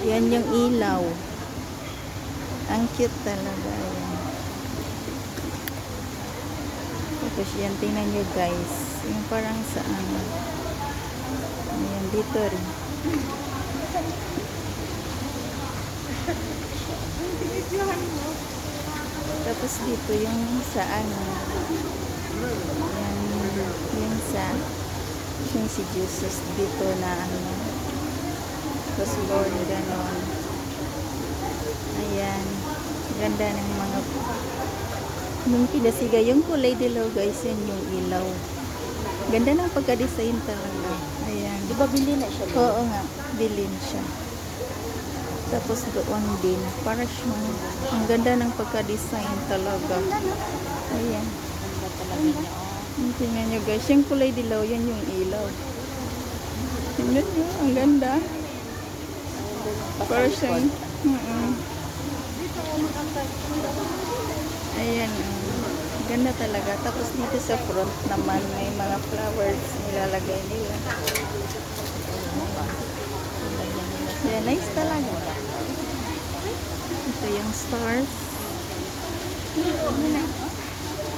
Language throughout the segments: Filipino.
Yan yung ilaw. Ang cute talaga. Ayan. Tapos yan, tingnan nyo guys. Yung parang saan. Ayan, dito rin. Tapos dito yung saan. Yan, yung sa yung si Jesus dito na ano. Was born ganon. Ayan. Ganda ng mga yung pinasiga. Yung kulay dilaw guys, yan yung ilaw. Ganda ng pagka-design talaga. Ayan. Di ba bili na siya? Oo nga, bilin siya. Tapos doon din. Para siyang, ang ganda ng pagka-design talaga. Ayan. Ganda talaga niya. Tingnan nyo guys, yung kulay dilaw, yan yung ilaw. Tingnan nyo, ang ganda. Para siyang, ayan, ganda talaga. Tapos dito sa front naman, may mga flowers nilalagay nila. Yeah, nice talaga. Ito yung stars.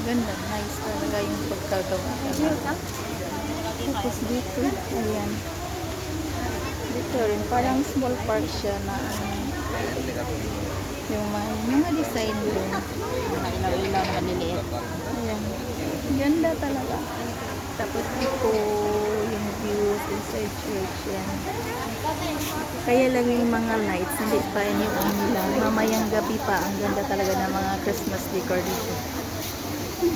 Ganda, nice talaga yung pagkagawa. Tapos dito, ayan. Dito rin, parang small park siya na yung mga design din. Mga ilaw-ilaw na maliliit. Ayan. Ganda talaga. Tapos dito yung views inside church yan. Kaya lang yung mga lights, hindi pa yun yung umilang. Mamayang gabi pa, ang ganda talaga ng mga Christmas decor dito.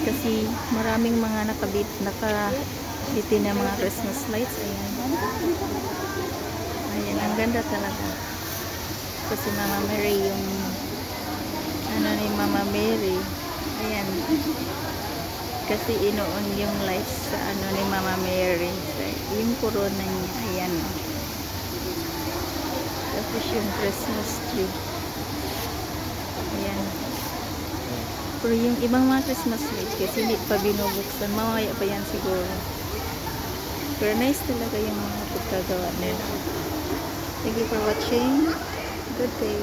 Kasi maraming mga nakabitin na mga Christmas lights. Ayan. Ayan, ang ganda talaga. Kasi Mama Mary yung ano ni Mama Mary. Ayan. Kasi inoon yung lights sa ano ni Mama Mary. Yung corona niya. Ayan. Tapos yung Christmas tree. Ayan. Pero yung ibang mga Christmas lights kasi hindi pa binubuksan. Mamaya pa yan siguro. Pero nice talaga yung mga pagkagawa nila. Thank you for watching. Good day.